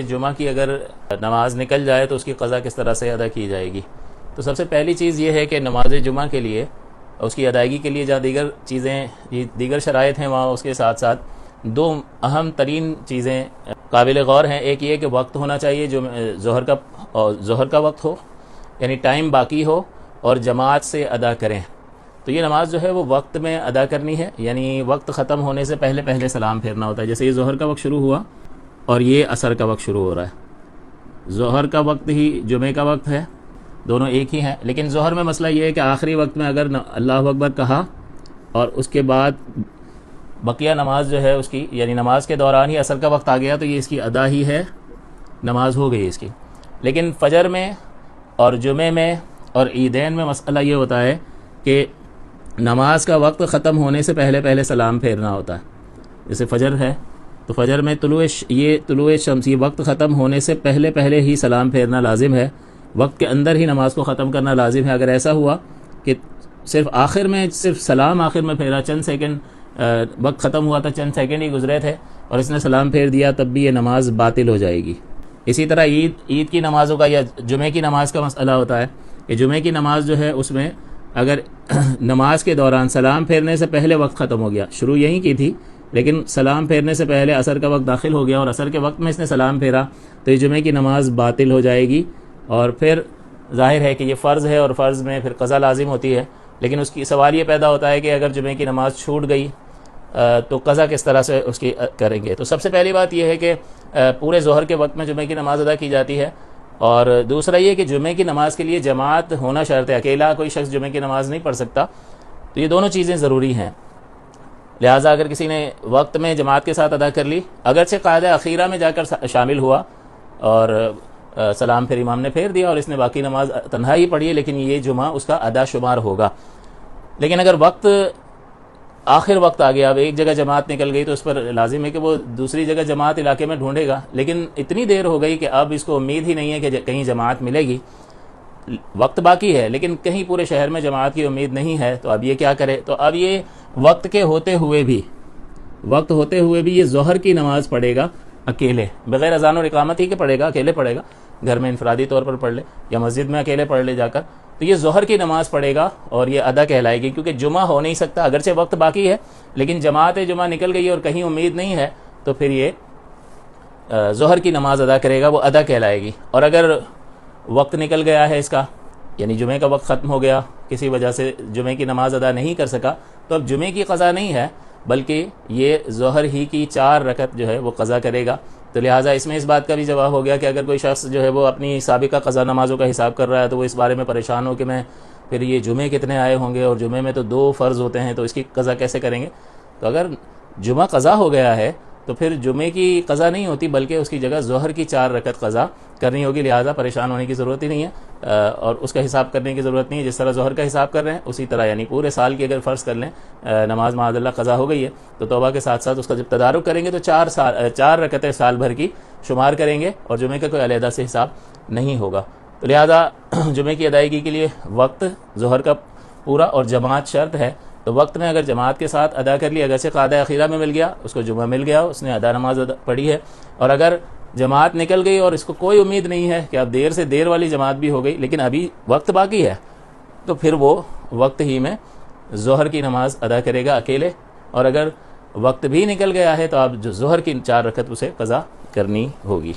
جمعہ کی اگر نماز نکل جائے تو اس کی قضا کس طرح سے ادا کی جائے گی؟ تو سب سے پہلی چیز یہ ہے کہ نماز جمعہ کے لیے اس کی ادائیگی کے لیے جہاں دیگر چیزیں دیگر شرائط ہیں وہاں اس کے ساتھ ساتھ دو اہم ترین چیزیں قابل غور ہیں۔ ایک یہ کہ وقت ہونا چاہیے جو ظہر کا وقت ہو، یعنی ٹائم باقی ہو اور جماعت سے ادا کریں۔ تو یہ نماز جو ہے وہ وقت میں ادا کرنی ہے، یعنی وقت ختم ہونے سے پہلے سلام پھیرنا ہوتا ہے۔ جیسے یہ ظہر کا وقت شروع ہوا اور یہ عصر کا وقت شروع ہو رہا ہے، ظہر کا وقت ہی جمعے کا وقت ہے، دونوں ایک ہی ہیں۔ لیکن ظہر میں مسئلہ یہ ہے کہ آخری وقت میں اگر اللہ اکبر کہا اور اس کے بعد بقیہ نماز جو ہے اس کی، یعنی نماز کے دوران ہی عصر کا وقت آ گیا تو یہ اس کی ادا ہی ہے، نماز ہو گئی اس کی۔ لیکن فجر میں اور جمعے میں اور عیدین میں مسئلہ یہ ہوتا ہے کہ نماز کا وقت ختم ہونے سے پہلے سلام پھیرنا ہوتا ہے۔ جیسے فجر ہے تو فجر میں طلوع شمس یہ وقت ختم ہونے سے پہلے ہی سلام پھیرنا لازم ہے، وقت کے اندر ہی نماز کو ختم کرنا لازم ہے۔ اگر ایسا ہوا کہ صرف سلام آخر میں پھیرا، چند سیکنڈ وقت ختم ہوا تھا، چند سیکنڈ ہی گزرے تھے اور اس نے سلام پھیر دیا، تب بھی یہ نماز باطل ہو جائے گی۔ اسی طرح عید کی نمازوں کا یا جمعے کی نماز کا مسئلہ ہوتا ہے کہ جمعے کی نماز جو ہے اس میں اگر نماز کے دوران سلام پھیرنے سے پہلے وقت ختم ہو گیا، شروع یہیں کی تھی لیکن سلام پھیرنے سے پہلے عصر کا وقت داخل ہو گیا اور عصر کے وقت میں اس نے سلام پھیرا تو یہ جمعے کی نماز باطل ہو جائے گی، اور پھر ظاہر ہے کہ یہ فرض ہے اور فرض میں پھر قضا لازم ہوتی ہے۔ لیکن اس کی سوال یہ پیدا ہوتا ہے کہ اگر جمعے کی نماز چھوٹ گئی تو قضا کس طرح سے اس کی کریں گے؟ تو سب سے پہلی بات یہ ہے کہ پورے ظہر کے وقت میں جمعے کی نماز ادا کی جاتی ہے، اور دوسرا یہ کہ جمعے کی نماز کے لیے جماعت ہونا شرط ہے، اکیلا کوئی شخص جمعے کی نماز نہیں پڑھ سکتا۔ تو یہ دونوں چیزیں ضروری ہیں، لہٰذا اگر کسی نے وقت میں جماعت کے ساتھ ادا کر لی، اگرچہ قاعدہ اخیرہ میں جا کر شامل ہوا اور سلام پھر امام نے پھیر دیا اور اس نے باقی نماز تنہا ہی پڑھی ہے، لیکن یہ جمعہ اس کا ادا شمار ہوگا۔ لیکن اگر آخر وقت آ گیا، اب ایک جگہ جماعت نکل گئی تو اس پر لازم ہے کہ وہ دوسری جگہ جماعت علاقے میں ڈھونڈے گا، لیکن اتنی دیر ہو گئی کہ اب اس کو امید ہی نہیں ہے کہ کہیں جماعت ملے گی، وقت باقی ہے لیکن کہیں پورے شہر میں جماعت کی امید نہیں ہے، تو اب یہ کیا کرے؟ تو اب یہ وقت ہوتے ہوئے بھی یہ ظہر کی نماز پڑھے گا اکیلے، بغیر اذان اور اقامت ہی کے پڑھے گا، اکیلے پڑھے گا، گھر میں انفرادی طور پر پڑھ لے یا مسجد میں اکیلے پڑھ لے جا کر، تو یہ ظہر کی نماز پڑھے گا اور یہ ادا کہلائے گی، کیونکہ جمعہ ہو نہیں سکتا، اگرچہ وقت باقی ہے لیکن جماعت جمعہ نکل گئی اور کہیں امید نہیں ہے، تو پھر یہ ظہر کی نماز ادا کرے گا، وہ ادا کہلائے گی۔ اور اگر وقت نکل گیا ہے اس کا، یعنی جمعے کا وقت ختم ہو گیا، کسی وجہ سے جمعے کی نماز ادا نہیں کر سکا، تو اب جمعے کی قضا نہیں ہے بلکہ یہ ظہر ہی کی 4 رکعت جو ہے وہ قضا کرے گا۔ تو لہٰذا اس میں اس بات کا بھی جواب ہو گیا کہ اگر کوئی شخص جو ہے وہ اپنی سابقہ قضا نمازوں کا حساب کر رہا ہے تو وہ اس بارے میں پریشان ہو کہ میں پھر یہ جمعے کتنے آئے ہوں گے، اور جمعے میں تو 2 فرض ہوتے ہیں تو اس کی قضا کیسے کریں گے؟ تو اگر جمعہ قضا ہو گیا ہے تو پھر جمعے کی قضا نہیں ہوتی بلکہ اس کی جگہ ظہر کی 4 رکعت قضا کرنی ہوگی، لہٰذا پریشان ہونے کی ضرورت ہی نہیں ہے، اور اس کا حساب کرنے کی ضرورت نہیں ہے۔ جس طرح ظہر کا حساب کر رہے ہیں اسی طرح، یعنی پورے سال کی اگر فرض کر لیں نماز معاذ اللہ قضا ہو گئی ہے تو توبہ کے ساتھ ساتھ اس کا جب تدارک کریں گے تو 4 رکعتیں سال بھر کی شمار کریں گے اور جمعے کا کوئی علیحدہ سے حساب نہیں ہوگا۔ تو لہٰذا جمعے کی ادائیگی کے لیے وقت ظہر کا پورا اور جماعت شرط ہے، تو وقت میں اگر جماعت کے ساتھ ادا کر لی، اگرچہ قاعدہ اخیرہ میں مل گیا، اس کو جمعہ مل گیا، اس نے ادا نماز پڑھی ہے، اور اگر جماعت نکل گئی اور اس کو کوئی امید نہیں ہے کہ اب دیر سے دیر والی جماعت بھی ہو گئی لیکن ابھی وقت باقی ہے، تو پھر وہ وقت ہی میں ظہر کی نماز ادا کرے گا اکیلے، اور اگر وقت بھی نکل گیا ہے تو اب جو ظہر کی 4 رکعت اسے قضا کرنی ہوگی۔